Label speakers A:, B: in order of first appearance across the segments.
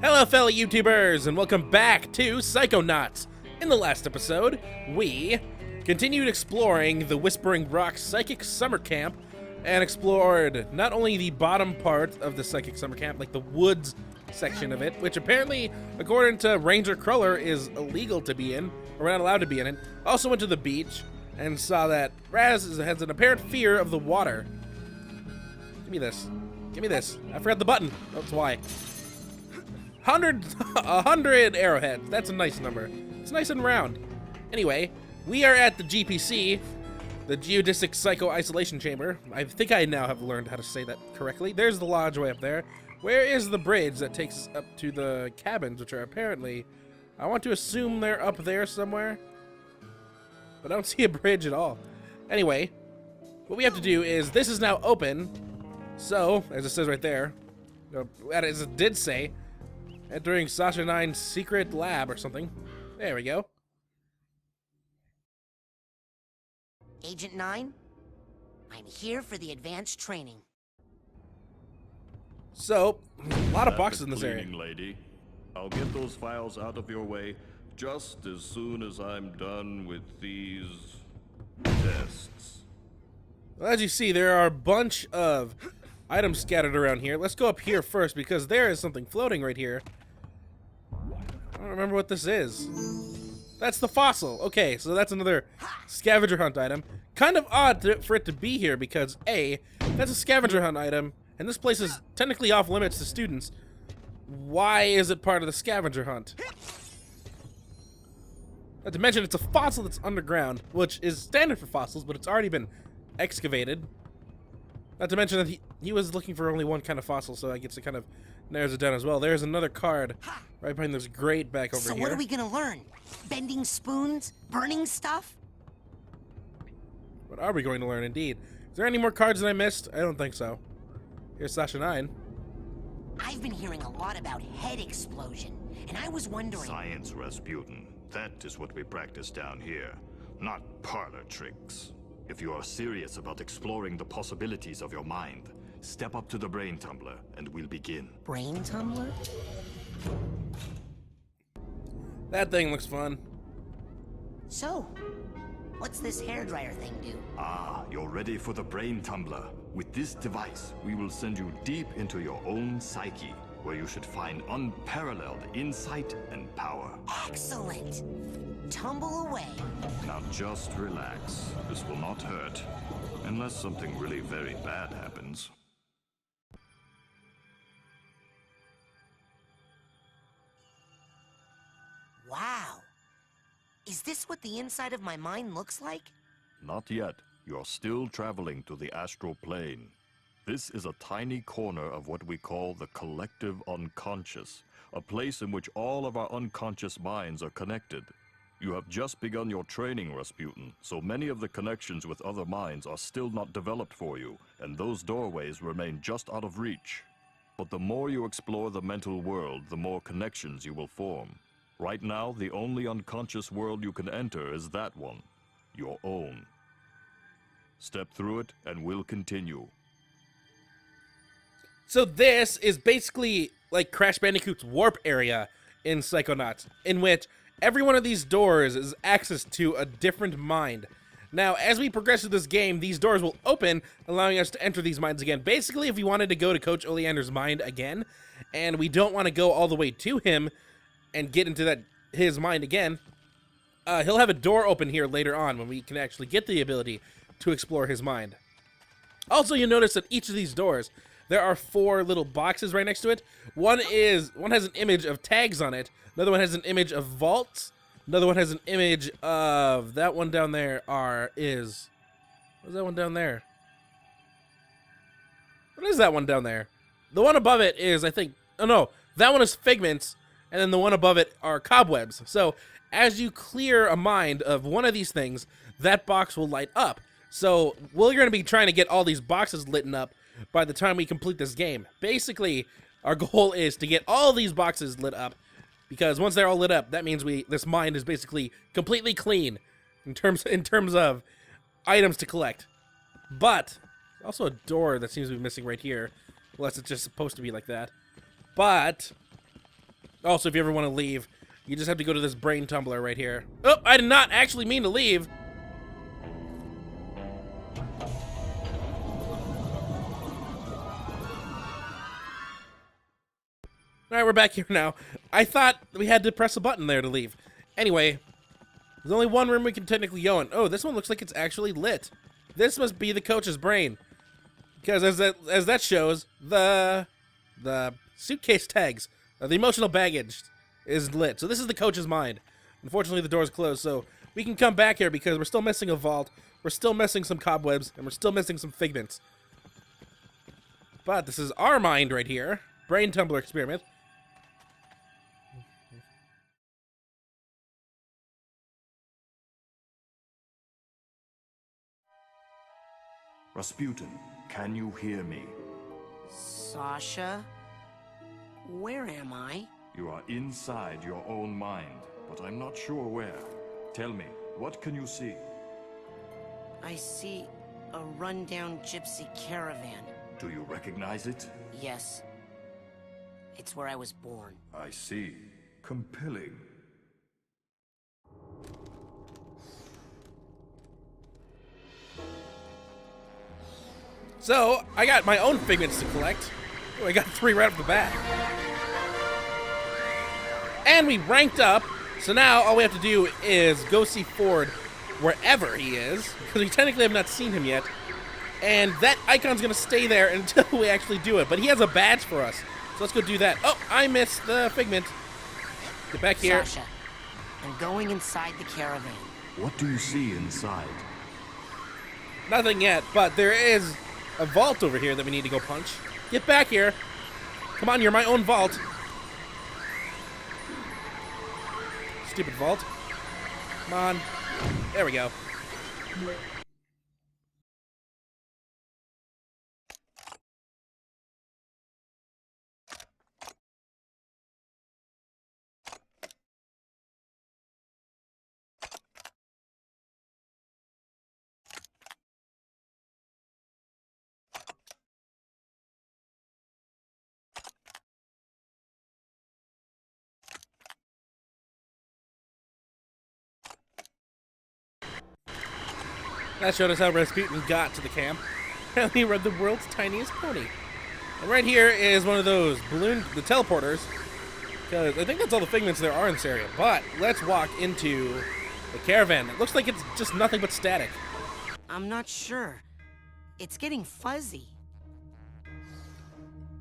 A: Hello fellow YouTubers, and welcome back to Psychonauts. In the last episode, we continued exploring the Whispering Rock Psychic Summer Camp and explored not only the bottom part of the Psychic Summer Camp, like the woods section of it, which apparently, according to Ranger Cruller, is illegal to be in, or we're not allowed to be in it. Also went to the beach and saw that Raz has an apparent fear of the water. Give me this. Give me this. I forgot the button. That's why. 100 arrowheads. That's a nice number. It's nice and round. Anyway, we are at the GPC, the Geodesic Psycho Isolation Chamber. I think I now have learned how to say that correctly. There's the lodge way up there. Where is the bridge that takes us up to the cabins, which are apparently, I want to assume they're up there somewhere, but I don't see a bridge at all. Anyway, what we have to do is, this is now open, so, as it says right there, as it did say, entering Sasha 9's secret lab or something. There we go.
B: Agent 9, I'm here for the advanced training.
A: So, a lot of boxes in this area.
C: Lady, I'll get those files out of your way just as soon as I'm done with these tests.
A: Well, as you see, there are a bunch of items scattered around here. Let's go up here first because there is something floating right here. I don't remember what this is. That's the fossil. Okay, so that's another scavenger hunt item. Kind of odd for it to be here because A, that's a scavenger hunt item, and this place is technically off limits to students. Why is it part of the scavenger hunt? Not to mention, it's a fossil that's underground, which is standard for fossils, but it's already been excavated. Not to mention that he was looking for only one kind of fossil, so I guess it kind of narrows it down as well. There's another card right behind this grate back over here.
B: So what are we gonna learn? Bending spoons? Burning stuff?
A: What are we going to learn, indeed? Is there any more cards that I missed? I don't think so. Here's Sasha 9.
B: I've been hearing a lot about head explosion, and I was wondering...
C: Science, Rasputin. That is what we practice down here, not parlor tricks. If you are serious about exploring the possibilities of your mind, step up to the brain tumbler and we'll begin.
B: Brain tumbler?
A: That thing looks fun.
B: So, what's this hairdryer thing do?
C: Ah, you're ready for the brain tumbler. With this device, we will send you deep into your own psyche, where you should find unparalleled insight and power.
B: Excellent! Tumble away.
C: Now just relax. This will not hurt, unless something really very bad happens.
B: Wow. Is this what the inside of my mind looks like?
C: Not yet. You're still traveling to the astral plane. This is a tiny corner of what we call the collective unconscious, a place in which all of our unconscious minds are connected. You have just begun your training, Rasputin, so many of the connections with other minds are still not developed for you, and those doorways remain just out of reach. But the more you explore the mental world, the more connections you will form. Right now, the only unconscious world you can enter is that one, your own. Step through it, and we'll continue.
A: So this is basically like Crash Bandicoot's warp area in Psychonauts, in which every one of these doors is access to a different mind. Now, as we progress through this game, these doors will open, allowing us to enter these minds again. Basically, if we wanted to go to Coach Oleander's mind again, and we don't want to go all the way to him and get into his mind again, he'll have a door open here later on when we can actually get the ability to explore his mind. Also, you'll notice that each of these doors, there are 4 little boxes right next to it. One has an image of tags on it. Another one has an image of vaults. Another one has an image of that one down there. What is that one down there? What is that one down there? The one above it is, I think, oh no, that one is figments, and then the one above it are cobwebs. So as you clear a mind of one of these things, that box will light up. So we're going to be trying to get all these boxes lit up by the time we complete this game. Basically, our goal is to get all these boxes lit up, because once they're all lit up, that means this mind is basically completely clean in terms of items to collect. But also a door that seems to be missing right here, unless it's just supposed to be like that. But Also, if you ever want to leave, you just have to go to this brain tumbler right here. Oh, I did not actually mean to leave. Alright, we're back here now. I thought we had to press a button there to leave. Anyway, there's only one room we can technically go in. Oh, this one looks like it's actually lit. This must be the coach's brain. Because as that shows, the suitcase tags, the emotional baggage is lit. So this is the coach's mind. Unfortunately, the door's closed, so we can come back here because we're still missing a vault, we're still missing some cobwebs, and we're still missing some figments. But this is our mind right here. Brain tumbler experiment.
C: Rasputin, can you hear me?
B: Sasha? Where am I?
C: You are inside your own mind, but I'm not sure where. Tell me, what can you see?
B: I see a rundown gypsy caravan.
C: Do you recognize it?
B: Yes. It's where I was born.
C: I see. Compelling.
A: So, I got my own figments to collect. Oh, I got 3 right off the bat. And we ranked up, so now all we have to do is go see Ford wherever he is, because we technically have not seen him yet. And that icon's gonna stay there until we actually do it, but he has a badge for us. So let's go do that. Oh, I missed the figment. Get back here.
B: Sasha, I'm going inside the caravan.
C: What do you see inside?
A: Nothing yet, but there is a vault over here that we need to go punch. Get back here. Come on, you're my own vault. Stupid vault. Come on. There we go. That showed us how Rasputin got to the camp. And he rode the world's tiniest pony. And right here is one of those the teleporters. Because I think that's all the figments there are in this area. But let's walk into the caravan. It looks like it's just nothing but static.
B: I'm not sure. It's getting fuzzy.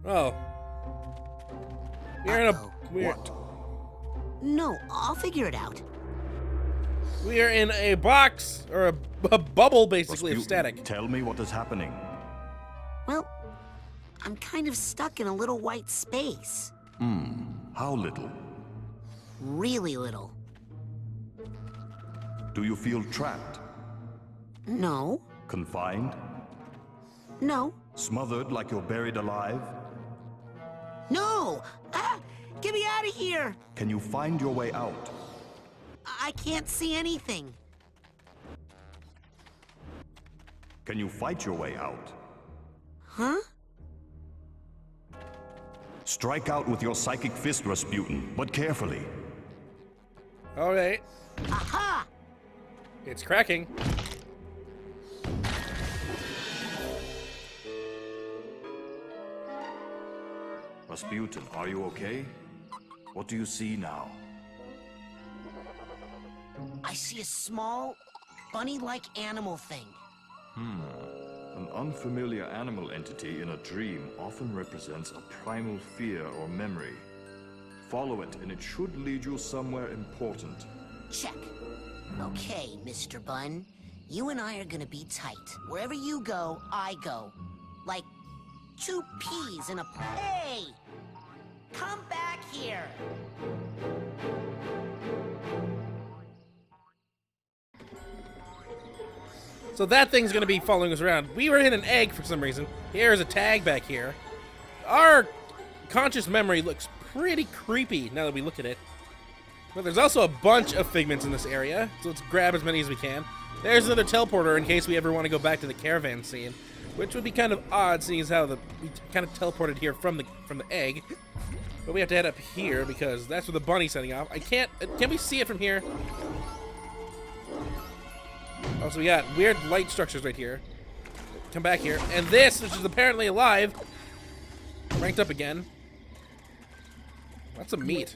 A: Oh. We're in a...
C: What?
B: No, I'll figure it out.
A: We are in a box, or a bubble, basically, of
C: Rasputin,
A: static.
C: tell me what is happening.
B: Well, I'm kind of stuck in a little white space.
C: How little?
B: Really little.
C: Do you feel trapped?
B: No.
C: Confined?
B: No.
C: Smothered like you're buried alive?
B: No! Ah! Get me out of here!
C: Can you find your way out?
B: I can't see anything.
C: Can you fight your way out?
B: Huh?
C: Strike out with your psychic fist, Rasputin, but carefully.
A: Alright.
B: Aha!
A: It's cracking.
C: Rasputin, are you okay? What do you see now?
B: I see a small, bunny-like animal thing.
C: An unfamiliar animal entity in a dream often represents a primal fear or memory. Follow it, and it should lead you somewhere important.
B: Check. Okay, Mr. Bun. You and I are gonna be tight. Wherever you go, I go. Like 2 peas in a... Hey! Come back here!
A: So that thing's gonna be following us around. We were in an egg for some reason. Here's a tag back here. Our conscious memory looks pretty creepy now that we look at it. But there's also a bunch of figments in this area, so let's grab as many as we can. There's another teleporter in case we ever want to go back to the caravan scene, which would be kind of odd seeing as how we kind of teleported here from the egg. But we have to head up here because that's where the bunny's setting off. I can't. Can we see it from here? Oh, so we got weird light structures right here. Come back here. And this, which is apparently alive, ranked up again. That's some meat.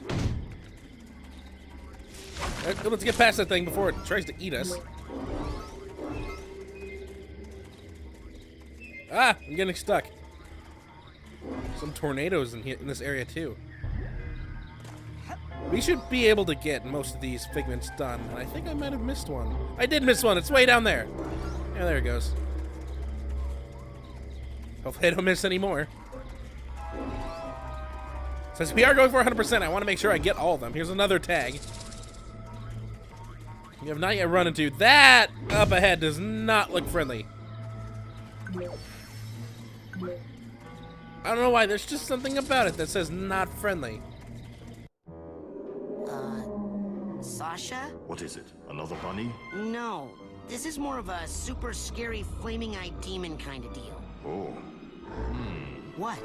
A: Let's get past that thing before it tries to eat us. Ah, I'm getting stuck. Some tornadoes in here, in this area too. We should be able to get most of these figments done, and I think I might have missed one. I did miss one. It's way down there. Yeah, there it goes. Hopefully I don't miss any more. Since we are going for 100%, I want to make sure I get all of them. Here's another tag. You have not yet run into that up ahead. Does not look friendly. I don't know why. There's just something about it that says not friendly.
B: Sasha?
C: What is it? Another bunny?
B: No. This is more of a super scary flaming-eyed demon kind of deal.
C: Oh.
B: What?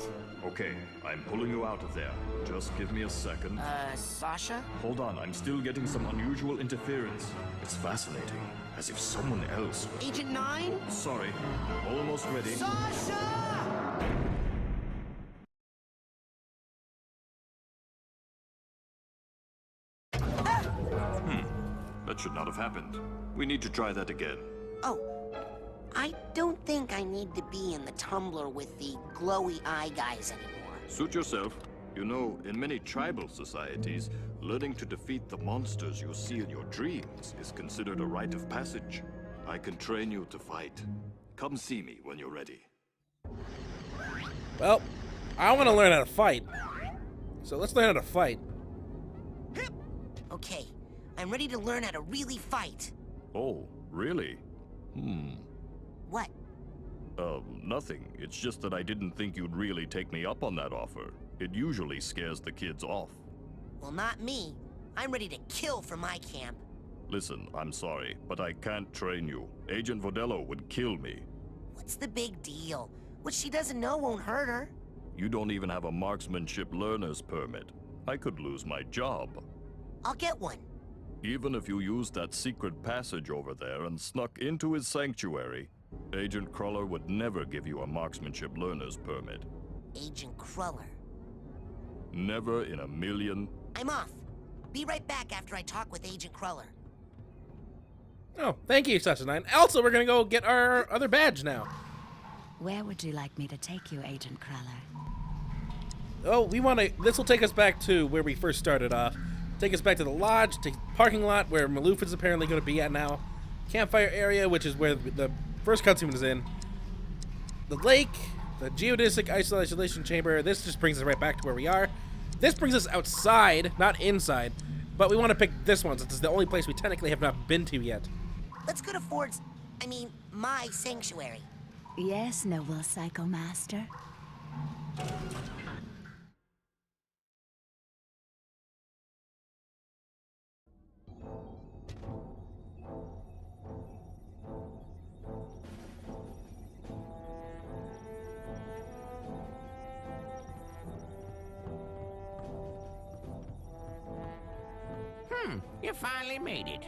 C: Okay, I'm pulling you out of there. Just give me a second.
B: Sasha?
C: Hold on, I'm still getting some unusual interference. It's fascinating, as if someone else...
B: Agent 9?
C: Sorry, almost ready.
B: Sasha!
C: That should not have happened. We need to try that again.
B: Oh, I don't think I need to be in the Tumbler with the glowy eye guys anymore.
C: Suit yourself. You know, in many tribal societies, learning to defeat the monsters you see in your dreams is considered a rite of passage. I can train you to fight. Come see me when you're ready.
A: Well, I want to learn how to fight. So let's learn how to fight.
B: Okay, I'm ready to learn how to really fight.
C: Oh, really?
B: What?
C: Nothing. It's just that I didn't think you'd really take me up on that offer. It usually scares the kids off.
B: Well, not me. I'm ready to kill for my camp.
C: Listen, I'm sorry, but I can't train you. Agent Vodello would kill me.
B: What's the big deal? What she doesn't know won't hurt her.
C: You don't even have a marksmanship learner's permit. I could lose my job.
B: I'll get one.
C: Even if you used that secret passage over there and snuck into his sanctuary, Agent Cruller would never give you a marksmanship learner's permit.
B: Agent Cruller.
C: Never in a million.
B: I'm off. Be right back after I talk with Agent Cruller.
A: Oh, thank you, Sasha 9. Also, we're gonna go get our other badge now.
D: Where would you like me to take you, Agent Cruller?
A: Oh, we want to. This will take us back to where we first started off. Take us back to the lodge, to the parking lot where Maloof is apparently going to be at now. Campfire area, which is where the first cutscene is in. The lake, the geodesic isolation chamber. This just brings us right back to where we are. This brings us outside, not inside. But we want to pick this one since it's the only place we technically have not been to yet.
B: Let's go to my sanctuary.
D: Yes, noble Psycho Master.
E: You finally made it.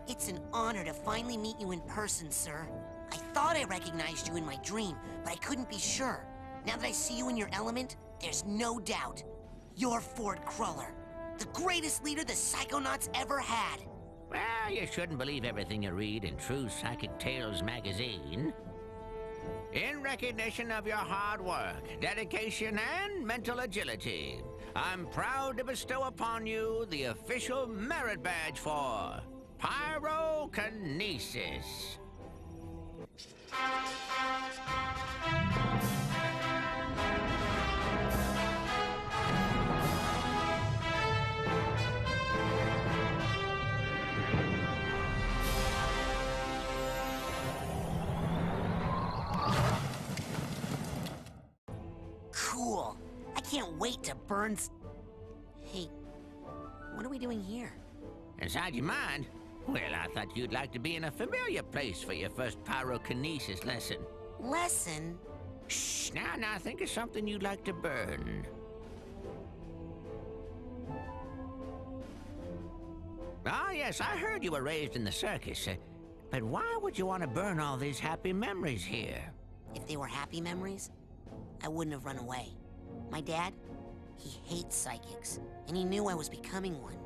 B: It's an honor to finally meet you in person, sir. I thought I recognized you in my dream, but I couldn't be sure. Now that I see you in your element, there's no doubt. You're Ford Cruller, the greatest leader the Psychonauts ever had.
E: Well, you shouldn't believe everything you read in True Psychic Tales magazine. In recognition of your hard work, dedication, and mental agility, I'm proud to bestow upon you the official merit badge for Pyrokinesis.
B: Cool. I can't wait to burn Hey, what are we doing here?
E: Inside your mind? Well, I thought you'd like to be in a familiar place for your first pyrokinesis lesson.
B: Lesson?
E: Shh, now, think of something you'd like to burn. Oh, yes, I heard you were raised in the circus. But why would you want to burn all these happy memories here?
B: If they were happy memories, I wouldn't have run away. My dad, he hates psychics, and he knew I was becoming one.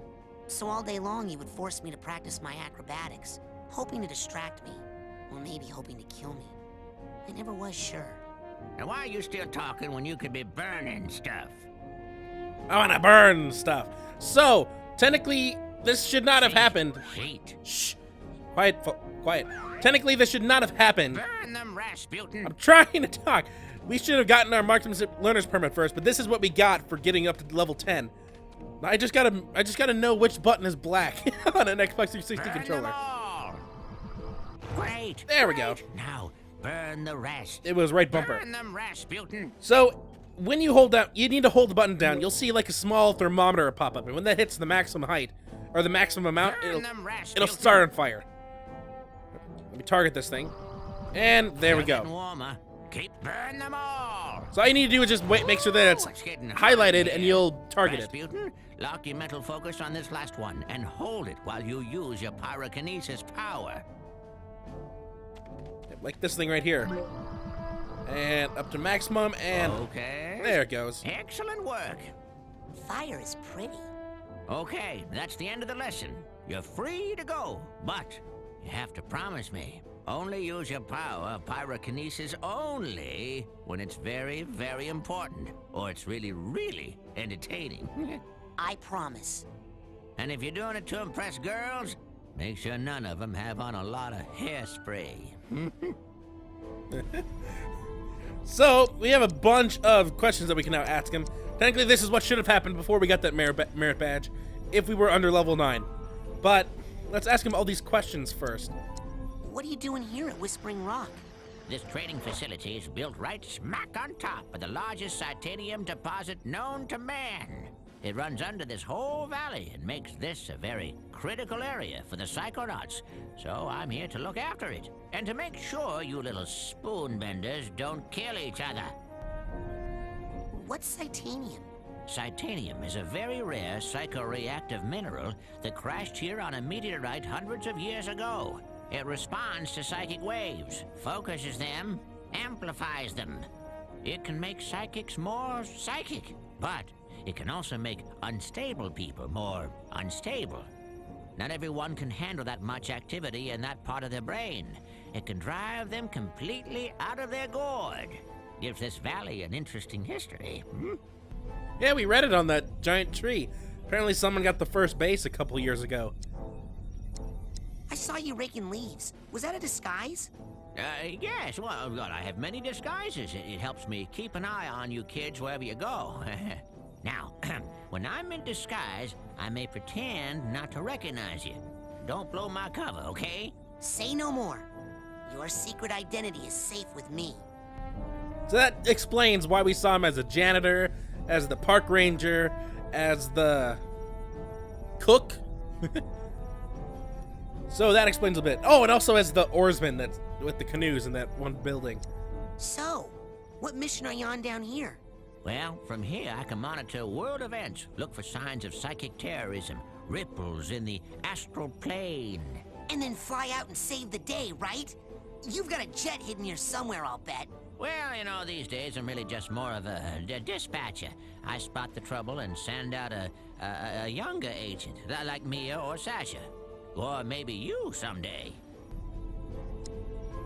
B: So all day long, he would force me to practice my acrobatics, hoping to distract me, or maybe hoping to kill me. I never was sure.
E: And why are you still talking when you could be burning stuff?
A: I wanna burn stuff. So, technically, this should not have happened.
E: Heat.
A: Shh. Quiet, quiet. Technically, this should not have happened.
E: Burn them, Rasputin.
A: I'm trying to talk. We should have gotten our marksmanship learner's permit first, but this is what we got for getting up to level 10. I just gotta know which button is black on an Xbox 360
E: Burn
A: controller.
E: them all. Great.
A: There we go.
E: Now, burn the rest.
A: It was right bumper.
E: Burn them, Rasputin.
A: So, when you hold down, you need to hold the button down. You'll see like a small thermometer pop up, and when that hits the maximum height, or the maximum amount, it'll start on fire. Let me target this thing. And there we go.
E: Warmer. Keep burn them all.
A: So all you need to do is just wait, make sure that it's highlighted, and you'll target it.
E: Rasputin, lock your mental focus on this last one and hold it while you use your pyrokinesis power.
A: Like this thing right here. And up to maximum, and
E: okay.
A: There it goes.
E: Excellent work.
B: Fire is pretty.
E: Okay, that's the end of the lesson. You're free to go, but you have to promise me. Only use your power, pyrokinesis only, when it's very, very important, or it's really, really entertaining.
B: I promise.
E: And if you're doing it to impress girls, make sure none of them have on a lot of hairspray.
A: So, we have a bunch of questions that we can now ask him. Technically, this is what should have happened before we got that merit badge, if we were under level 9. But, let's ask him all these questions first.
B: What are you doing here at Whispering Rock?
E: This trading facility is built right smack on top of the largest titanium deposit known to man. It runs under this whole valley and makes this a very critical area for the Psychonauts. So I'm here to look after it, and to make sure you little spoon benders don't kill each other.
B: What's Titanium?
E: Titanium is a very rare psychoreactive mineral that crashed here on a meteorite hundreds of years ago. It responds to psychic waves, focuses them, amplifies them. It can make psychics more psychic, but it can also make unstable people more unstable. Not everyone can handle that much activity in that part of their brain. It can drive them completely out of their gourd. Gives this valley an interesting history.
A: Yeah, we read it on that giant tree. Apparently someone got the first base a couple years ago.
B: I saw you raking leaves. Was that a disguise?
E: Yes, well, God, I have many disguises. It helps me keep an eye on you kids wherever you go. Now, when I'm in disguise, I may pretend not to recognize you. Don't blow my cover, okay?
B: Say no more. Your secret identity is safe with me.
A: So that explains why we saw him as a janitor, as the park ranger, as the cook. So that explains a bit. Oh, and also as the oarsman that's with the canoes in that one building.
B: So, what mission are you on down here?
E: Well, from here I can monitor world events, look for signs of psychic terrorism, ripples in the astral plane.
B: And then fly out and save the day, right? You've got a jet hidden here somewhere, I'll bet.
E: Well, you know, these days I'm really just more of a dispatcher. I spot the trouble and send out a younger agent, like Mia or Sasha. Or maybe you someday.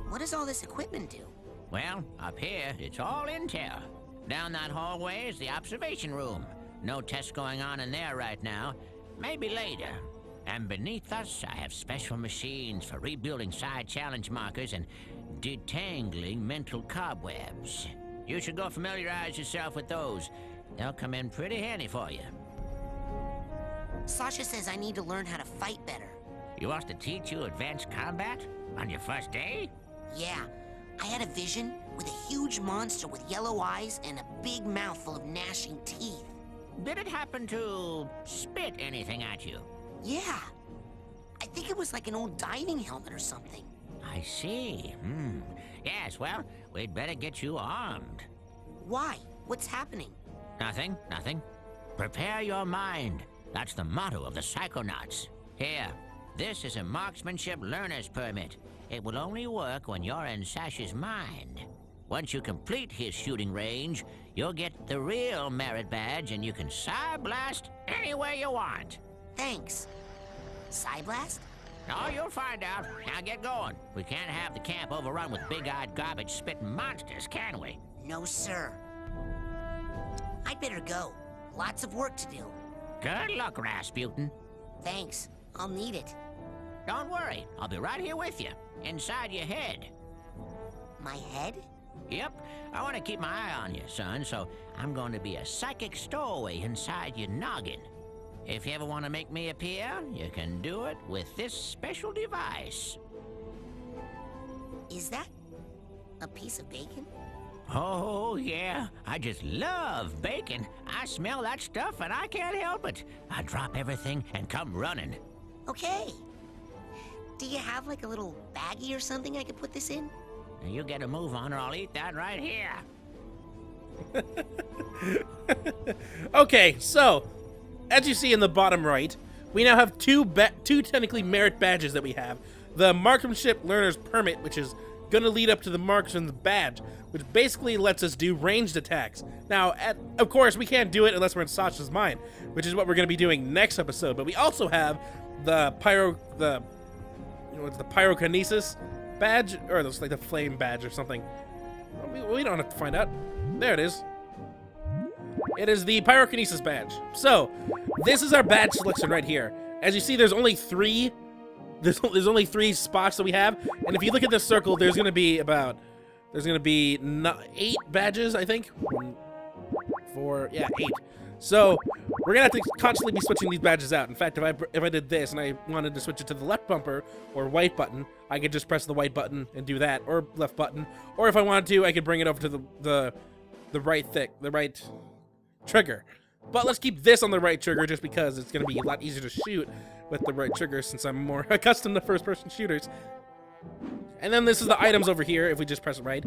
B: What does all this equipment do?
E: Well, up here, it's all intel. Down that hallway is the observation room. No tests going on in there right now. Maybe later. And beneath us, I have special machines for rebuilding side challenge markers and detangling mental cobwebs. You should go familiarize yourself with those. They'll come in pretty handy for you.
B: Sasha says I need to learn how to fight better.
E: You want to teach you advanced combat? On your first day?
B: Yeah, I had a vision with a huge monster with yellow eyes and a big mouth full of gnashing teeth.
E: Did it happen to spit anything at you?
B: Yeah, I think it was like an old diving helmet or something.
E: I see. Yes, well, we'd better get you armed.
B: Why? What's happening?
E: Nothing. Prepare your mind. That's the motto of the Psychonauts. Here, this is a marksmanship learner's permit. It will only work when you're in Sash's mind. Once you complete his shooting range, you'll get the real merit badge and you can Psyblast anywhere you want.
B: Thanks. Psyblast?
E: Oh, you'll find out. Now get going. We can't have the camp overrun with big-eyed garbage-spitting monsters, can we?
B: No, sir. I'd better go. Lots of work to do.
E: Good luck, Rasputin.
B: Thanks. I'll need it.
E: Don't worry. I'll be right here with you, inside your head.
B: My head?
E: Yep. I want to keep my eye on you, son, so I'm going to be a psychic stowaway inside your noggin. If you ever want to make me appear, you can do it with this special device.
B: Is that a piece of bacon?
E: Oh, yeah. I just love bacon. I smell that stuff and I can't help it. I drop everything and come running.
B: Okay. Do you have like a little baggie or something I could put this in?
E: Now you get a move on or I'll eat that right here.
A: Okay, so as you see in the bottom right, we now have two technically merit badges that we have. The Marksmanship Learner's Permit, which is going to lead up to the Marksman's Badge, which basically lets us do ranged attacks. Now, of course, we can't do it unless we're in Sasha's mind, which is what we're going to be doing next episode. But we also have the pyrokinesis badge, or it's like the flame badge or something. We don't have to find out. There it is. It is the pyrokinesis badge. So, this is our badge selection right here. As you see, there's only three. There's only 3 spots that we have, and if you look at this circle, there's gonna be 8 badges, I think. 1, 4, yeah, 8. So we're gonna have to constantly be switching these badges out. In fact, if I did this and I wanted to switch it to the left bumper or white button, I could just press the white button and do that, or left button. Or if I wanted to, I could bring it over to the right trigger. But let's keep this on the right trigger just because it's gonna be a lot easier to shoot with the right trigger since I'm more accustomed to first-person shooters. And then this is the items over here if we just press it right.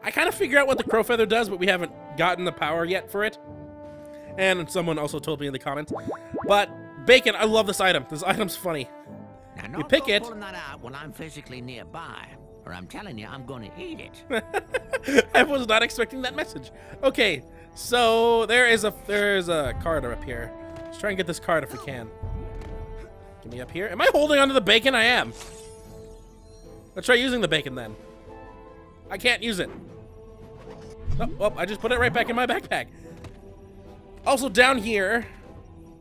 A: I kind of figure out what the crow feather does, but we haven't gotten the power yet for it. And someone also told me in the comments. But bacon, I love this item. This item's funny.
E: Now,
A: You pick it.
E: pulling that out when I'm physically nearby, or I'm telling you, I'm going to eat it.
A: I was not expecting that message. Okay, so there's a card up here. Let's try and get this card if we can. Get me up here. Am I holding onto the bacon? I am. Let's try using the bacon then. I can't use it. Oh, I just put it right back in my backpack. Also down here.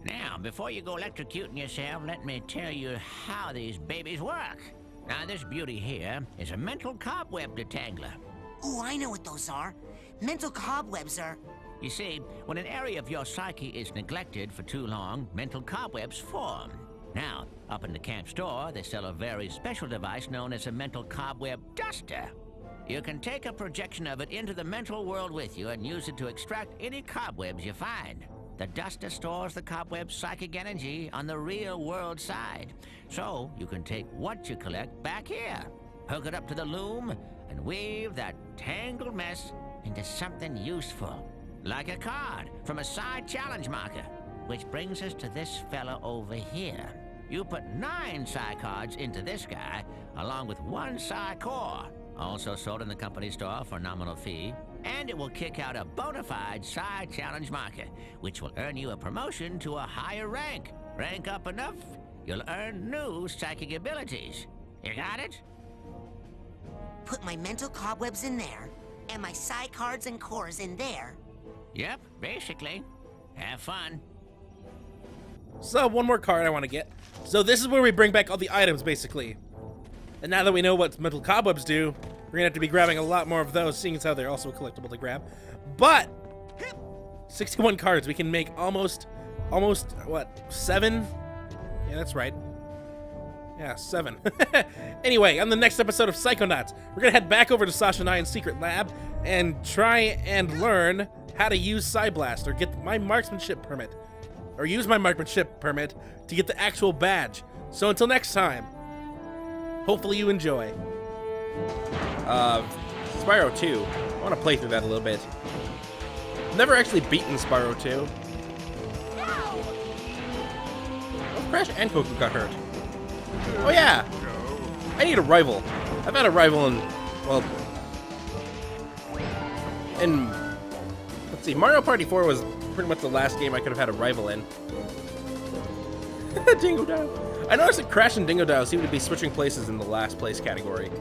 E: Now, before you go electrocuting yourself, let me tell you how these babies work. Now, this beauty here is a mental cobweb detangler.
B: Ooh, I know what those are. Mental cobwebs are...
E: You see, when an area of your psyche is neglected for too long, mental cobwebs form. Now, up in the camp store, they sell a very special device known as a mental cobweb duster. You can take a projection of it into the mental world with you and use it to extract any cobwebs you find. The duster stores the cobweb's psychic energy on the real world side. So, you can take what you collect back here, hook it up to the loom, and weave that tangled mess into something useful. Like a card from a side challenge marker. Which brings us to this fella over here. You put 9 Psy cards into this guy, along with 1 Psy core, also sold in the company store for a nominal fee, and it will kick out a bona fide Psy challenge marker, which will earn you a promotion to a higher rank. Rank up enough, you'll earn new psychic abilities. You got it?
B: Put my mental cobwebs in there, and my Psy cards and cores in there.
E: Yep, basically. Have fun.
A: So, one more card I want to get. So this is where we bring back all the items, basically. And now that we know what mental cobwebs do, we're gonna have to be grabbing a lot more of those, seeing as how they're also collectible to grab. But 61 cards, we can make almost what, 7? Yeah, that's right. Yeah, 7. Anyway, on the next episode of Psychonauts, we're gonna head back over to Sasha and I's secret lab and try and learn how to use Psyblast or get my marksmanship permit. Or use my marksmanship permit to get the actual badge. So until next time, hopefully you enjoy.
F: Spyro 2. I want to play through that a little bit. Never actually beaten Spyro 2.
A: Of
F: Crash and Coco got hurt. Oh yeah! I need a rival. I've had a rival in, well... let's see, Mario Party 4 was pretty much the last game I could have had a rival in. Dingo Dow. I noticed that Crash and Dingo Dow seem to be switching places in the last place category.